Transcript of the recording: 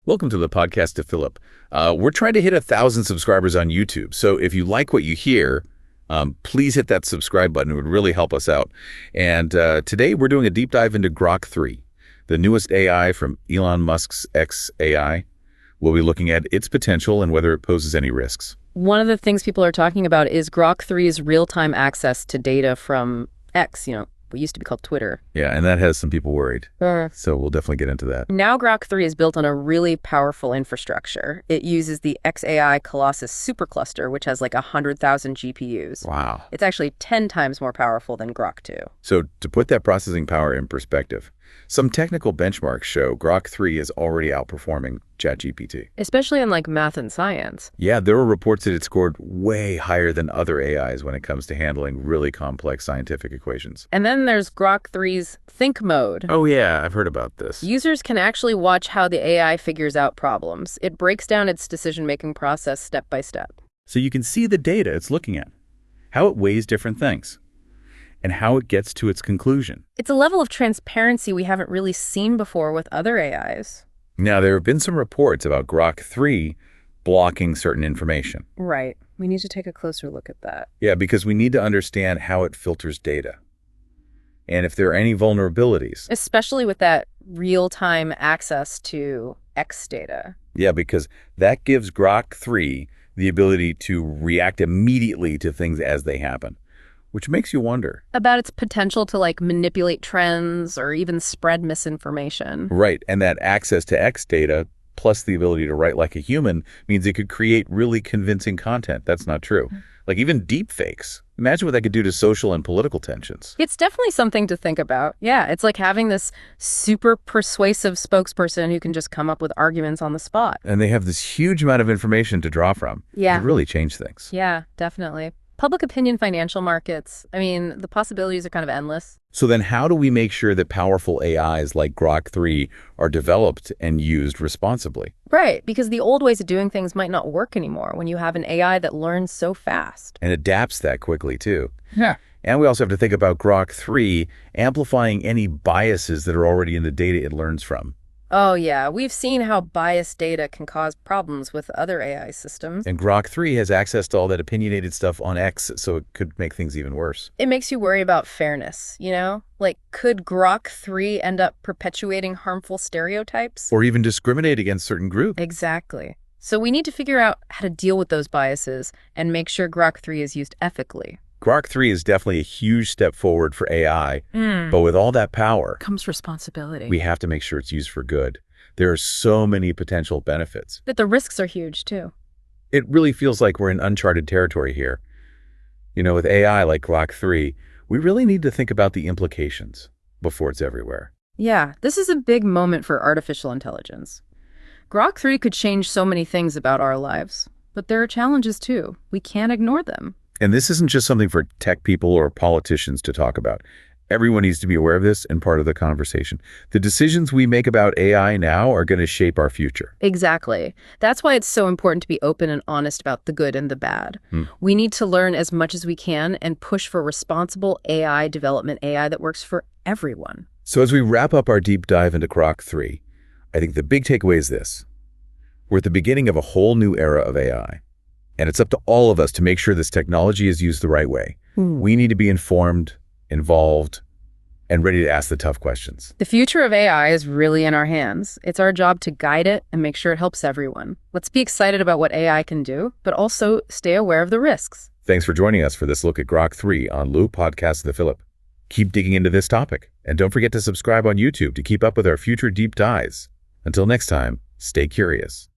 Welcome to the podcast to Philip. We're trying to hit 1,000 subscribers on YouTube. So if you like what you hear, please hit that subscribe button. It would really help us out. And today we're doing a deep dive into Grok 3, the newest AI from Elon Musk's xAI. We'll be looking at its potential and whether it poses any risks. One of the things people are talking about is Grok 3's real-time access to data from X, what used to be called Twitter. Yeah, and that has some people worried. So we'll definitely get into that. Now Grok 3 is built on a really powerful infrastructure. It uses the xAI Colossus supercluster, which has like 100,000 GPUs. Wow. It's actually 10 times more powerful than Grok 2. So to put that processing power in perspective, some technical benchmarks show Grok 3 is already outperforming ChatGPT. Especially in like math and science. Yeah, there were reports that it scored way higher than other AIs when it comes to handling really complex scientific equations. And then there's Grok 3's Think mode. Oh yeah, I've heard about this. Users can actually watch how the AI figures out problems. It breaks down its decision-making process step by step. So you can see the data it's looking at, how it weighs different things, and how it gets to its conclusion. It's a level of transparency we haven't really seen before with other AIs. Now, there have been some reports about Grok 3 blocking certain information. Right. We need to take a closer look at that. Yeah, because we need to understand how it filters data and if there are any vulnerabilities. Especially with that real-time access to X data. Yeah, because that gives Grok 3 the ability to react immediately to things as they happen, which makes you wonder about its potential to manipulate trends or even spread misinformation. Right. And that access to X data plus the ability to write like a human means it could create really convincing content. That's not true. Like even deep fakes. Imagine what that could do to social and political tensions. It's definitely something to think about. Yeah, it's like having this super persuasive spokesperson who can just come up with arguments on the spot. And they have this huge amount of information to draw from. Yeah. It really change things. Yeah, definitely. Public opinion, financial markets. I mean, the possibilities are kind of endless. So then how do we make sure that powerful AIs like Grok 3 are developed and used responsibly? Right, because the old ways of doing things might not work anymore when you have an AI that learns so fast. And adapts that quickly, too. Yeah. And we also have to think about Grok 3 amplifying any biases that are already in the data it learns from. Oh, yeah. We've seen how biased data can cause problems with other AI systems. And Grok 3 has access to all that opinionated stuff on X, so it could make things even worse. It makes you worry about fairness, Like, could Grok 3 end up perpetuating harmful stereotypes? Or even discriminate against certain groups. Exactly. So we need to figure out how to deal with those biases and make sure Grok 3 is used ethically. Grok 3 is definitely a huge step forward for AI, but with all that power comes responsibility. We have to make sure it's used for good. There are so many potential benefits. But the risks are huge, too. It really feels like we're in uncharted territory here. With AI like Grok 3, we really need to think about the implications before it's everywhere. Yeah, this is a big moment for artificial intelligence. Grok 3 could change so many things about our lives, but there are challenges, too. We can't ignore them. And this isn't just something for tech people or politicians to talk about. Everyone needs to be aware of this and part of the conversation. The decisions we make about AI now are going to shape our future. Exactly. That's why it's so important to be open and honest about the good and the bad. We need to learn as much as we can and push for responsible AI development, AI that works for everyone. So as we wrap up our deep dive into Grok 3, I think the big takeaway is this. We're at the beginning of a whole new era of AI. And it's up to all of us to make sure this technology is used the right way. We need to be informed, involved, and ready to ask the tough questions. The future of AI is really in our hands. It's our job to guide it and make sure it helps everyone. Let's be excited about what AI can do, but also stay aware of the risks. Thanks for joining us for this look at Grok 3 on Lou Podcast of the Philip. Keep digging into this topic, and don't forget to subscribe on YouTube to keep up with our future deep dives. Until next time, stay curious.